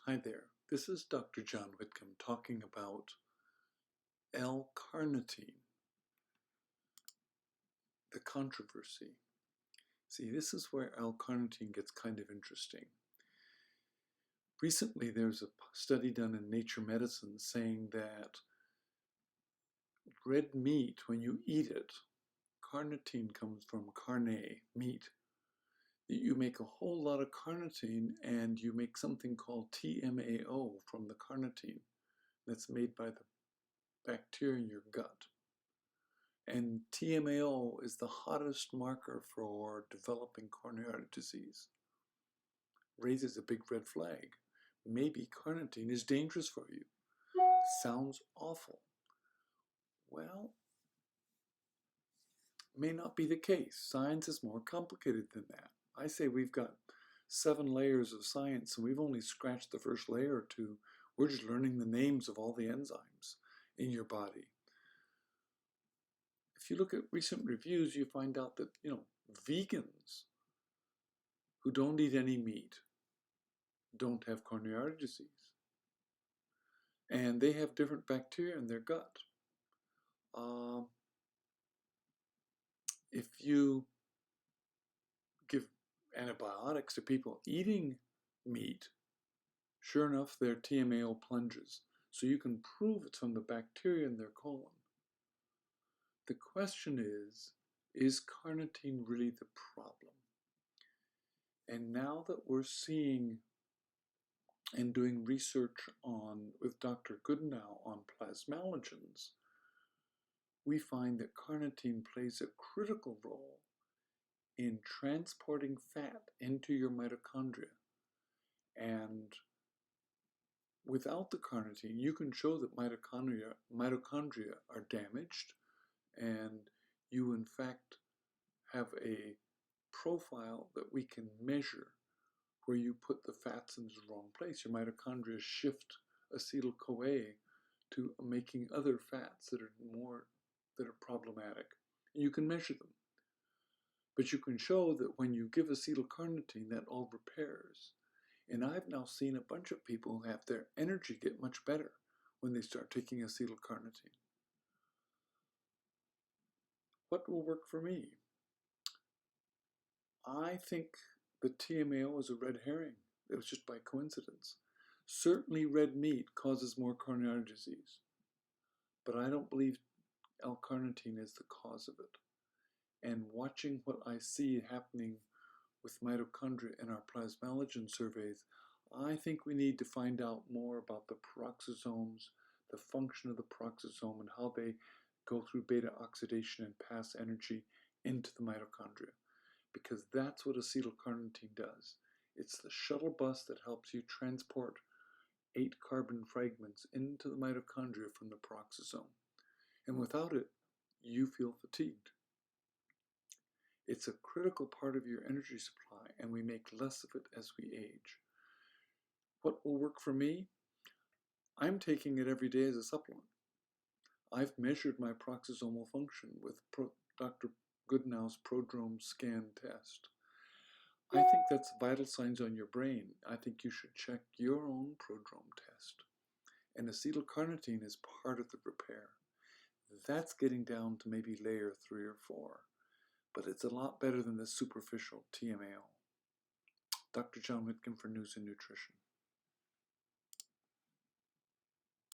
Hi there, this is Dr. John Whitcomb talking about L-carnitine, the controversy. See, this is where L-carnitine gets kind of interesting. Recently, there's a study done in Nature Medicine saying that red meat, when you eat it, carnitine comes from carne, meat. You make a whole lot of carnitine and you make something called TMAO from the carnitine that's made by the bacteria in your gut. And TMAO is the hottest marker for developing coronary disease. Raises a big red flag. Maybe carnitine is dangerous for you. Sounds awful. Well, may not be the case. Science is more complicated than that. I say we've got 7 layers of science and we've only scratched the first layer or 2. We're just learning the names of all the enzymes in your body. If you look at recent reviews, you find out that, vegans who don't eat any meat don't have coronary disease. And they have different bacteria in their gut. If you give antibiotics to people eating meat, sure enough, their TMAO plunges. So you can prove it's from the bacteria in their colon. The question is carnitine really the problem? And now that we're seeing and doing research with Dr. Goodenow on plasmalogens, we find that carnitine plays a critical role in transporting fat into your mitochondria. And without the carnitine, you can show that mitochondria are damaged, and you in fact have a profile that we can measure where you put the fats in the wrong place. Your mitochondria shift acetyl-CoA to making other fats that are problematic. And you can measure them. But you can show that when you give acetyl-carnitine, that all repairs. And I've now seen a bunch of people who have their energy get much better when they start taking acetyl-carnitine. What will work for me? I think the TMAO is a red herring. It was just by coincidence. Certainly red meat causes more coronary disease, but I don't believe L-carnitine is the cause of it. And watching what I see happening with mitochondria in our plasmalogen surveys, I think we need to find out more about the peroxisomes, the function of the peroxisome, and how they go through beta oxidation and pass energy into the mitochondria. Because that's what acetyl-carnitine does. It's the shuttle bus that helps you transport 8 carbon fragments into the mitochondria from the peroxisome. And without it, you feel fatigued. It's a critical part of your energy supply, and we make less of it as we age. What will work for me? I'm taking it every day as a supplement. I've measured my peroxisomal function with Dr. Goodenow's prodrome scan test. I think that's vital signs on your brain. I think you should check your own prodrome test. And acetyl-carnitine is part of the repair. That's getting down to maybe layer 3 or 4. But it's a lot better than the superficial TMAO. Dr. John Whitcomb for News and Nutrition.